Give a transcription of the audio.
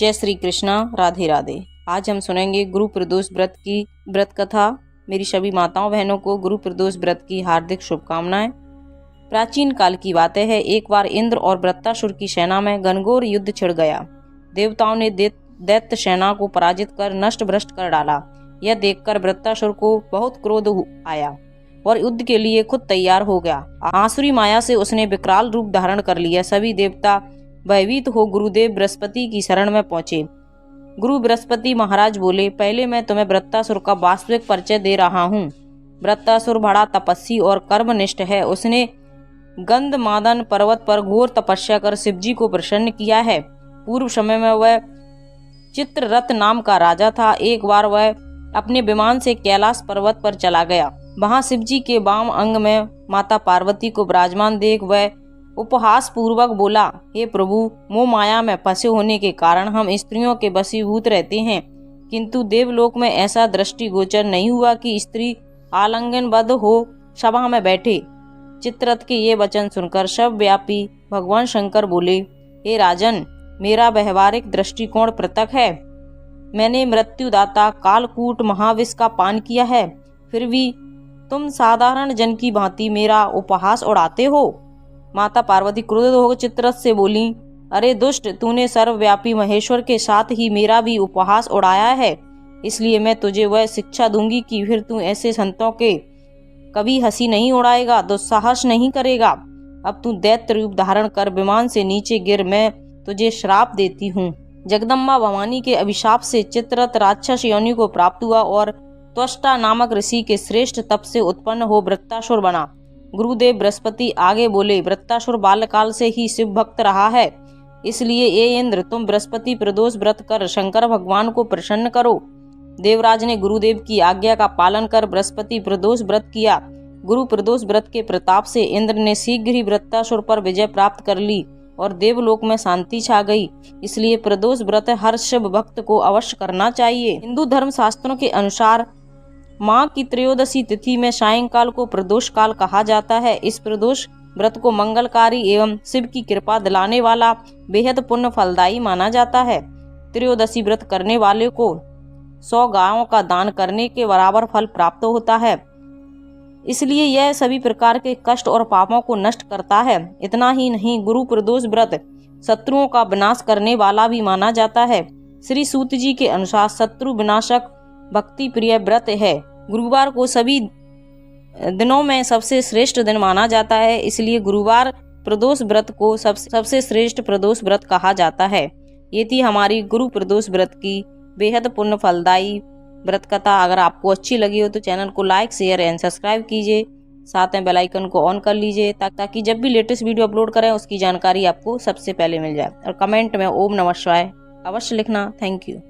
जय श्री कृष्णा, राधे राधे। आज हम सुनेंगे गुरु प्रदोष व्रत की व्रत कथा। मेरी सभी माताओं बहनों को गुरु प्रदोष व्रत की हार्दिक शुभकामनाएं। प्राचीन काल की बातें हैं। एक बार इंद्र और वृत्तासुर की सेना में घनघोर युद्ध छिड़ गया। देवताओं ने दैत्य सेना को पराजित कर नष्ट भ्रष्ट कर डाला। यह देखकर वृत्तासुर को बहुत क्रोध आया और युद्ध के लिए खुद तैयार हो गया। आसुरी माया से उसने विकराल रूप धारण कर लिया। सभी देवता भयभीत हो गुरुदेव बृहस्पति की शरण में पहुंचे। गुरु बृहस्पति महाराज बोले, पहले मैं तुम्हें वृत्तासुर का वास्तविक परिचय दे रहा हूँ। वृत्तासुर बड़ा तपस्वी और कर्मनिष्ठ है। उसने गंधमादन पर्वत पर घोर तपस्या कर शिवजी को प्रसन्न किया है। पूर्व समय में वह चित्ररथ नाम का राजा था। एक बार वह अपने विमान से कैलाश पर्वत पर चला गया। वहां शिवजी के वाम अंग में माता पार्वती को विराजमान देख वह उपहास पूर्वक बोला, हे प्रभु, मोह माया में फंसे होने के कारण हम स्त्रियों के वशीभूत रहते हैं, किंतु देवलोक में ऐसा दृष्टिगोचर नहीं हुआ कि स्त्री आलिंगनबद्ध हो सभा में बैठे। चित्ररथ के ये वचन सुनकर सर्वव्यापी भगवान शंकर बोले, हे राजन, मेरा व्यवहारिक दृष्टिकोण पृथक है। मैंने मृत्युदाता कालकूट महाविष का पान किया है, फिर भी तुम साधारण जन की भांति मेरा उपहास उड़ाते हो। माता पार्वती क्रोधित होकर चित्ररथ से बोली, अरे दुष्ट, तूने सर्वव्यापी महेश्वर के साथ ही मेरा भी उपहास उड़ाया है, इसलिए मैं तुझे वह शिक्षा दूंगी कि फिर तू ऐसे संतों के कभी हंसी नहीं उड़ाएगा, दुस्साहस नहीं करेगा। अब तू दैत्य रूप धारण कर विमान से नीचे गिर, मैं तुझे श्राप देती हूँ। जगदम्बा भवानी के अभिशाप से चित्ररथ राक्षस योनि को प्राप्त हुआ और त्वष्टा नामक ऋषि के श्रेष्ठ तप से उत्पन्न हो वृत्तासुर बना। गुरुदेव बृहस्पति आगे बोले, वृत्तासुर बाल्यकाल से ही शिव भक्त रहा है, इसलिए ये इंद्र, तुम बृहस्पति प्रदोष व्रत कर शंकर भगवान को प्रसन्न करो। देवराज ने गुरुदेव की आज्ञा का पालन कर बृहस्पति प्रदोष व्रत किया। गुरु प्रदोष व्रत के प्रताप से इंद्र ने शीघ्र ही वृत्तासुर पर विजय प्राप्त कर ली और देवलोक में शांति छा गई। इसलिए प्रदोष व्रत हर शिव भक्त को अवश्य करना चाहिए। हिंदू धर्म शास्त्रों के अनुसार माँ की त्रयोदशी तिथि में सायंकाल को प्रदोष काल कहा जाता है। इस प्रदोष व्रत को मंगलकारी एवं शिव की कृपा दिलाने वाला बेहद पुण्य फलदायी माना जाता है। त्रयोदशी व्रत करने वाले को 100 गायों का दान करने के बराबर फल प्राप्त होता है। इसलिए यह सभी प्रकार के कष्ट और पापों को नष्ट करता है। इतना ही नहीं, गुरु प्रदोष व्रत शत्रुओं का विनाश करने वाला भी माना जाता है। श्री सूत जी के अनुसार शत्रु विनाशक भक्ति प्रिय व्रत है। गुरुवार को सभी दिनों में सबसे श्रेष्ठ दिन माना जाता है, इसलिए गुरुवार प्रदोष व्रत को सबसे श्रेष्ठ प्रदोष व्रत कहा जाता है। ये थी हमारी गुरु प्रदोष व्रत की बेहद पुण्य फलदायी व्रत कथा। अगर आपको अच्छी लगी हो तो चैनल को लाइक, शेयर एंड सब्सक्राइब कीजिए। साथ में बेल आइकन को ऑन कर लीजिए ताकि जब भी लेटेस्ट वीडियो अपलोड करें उसकी जानकारी आपको सबसे पहले मिल जाए। और कमेंट में ओम नमः शिवाय अवश्य लिखना। Thank you.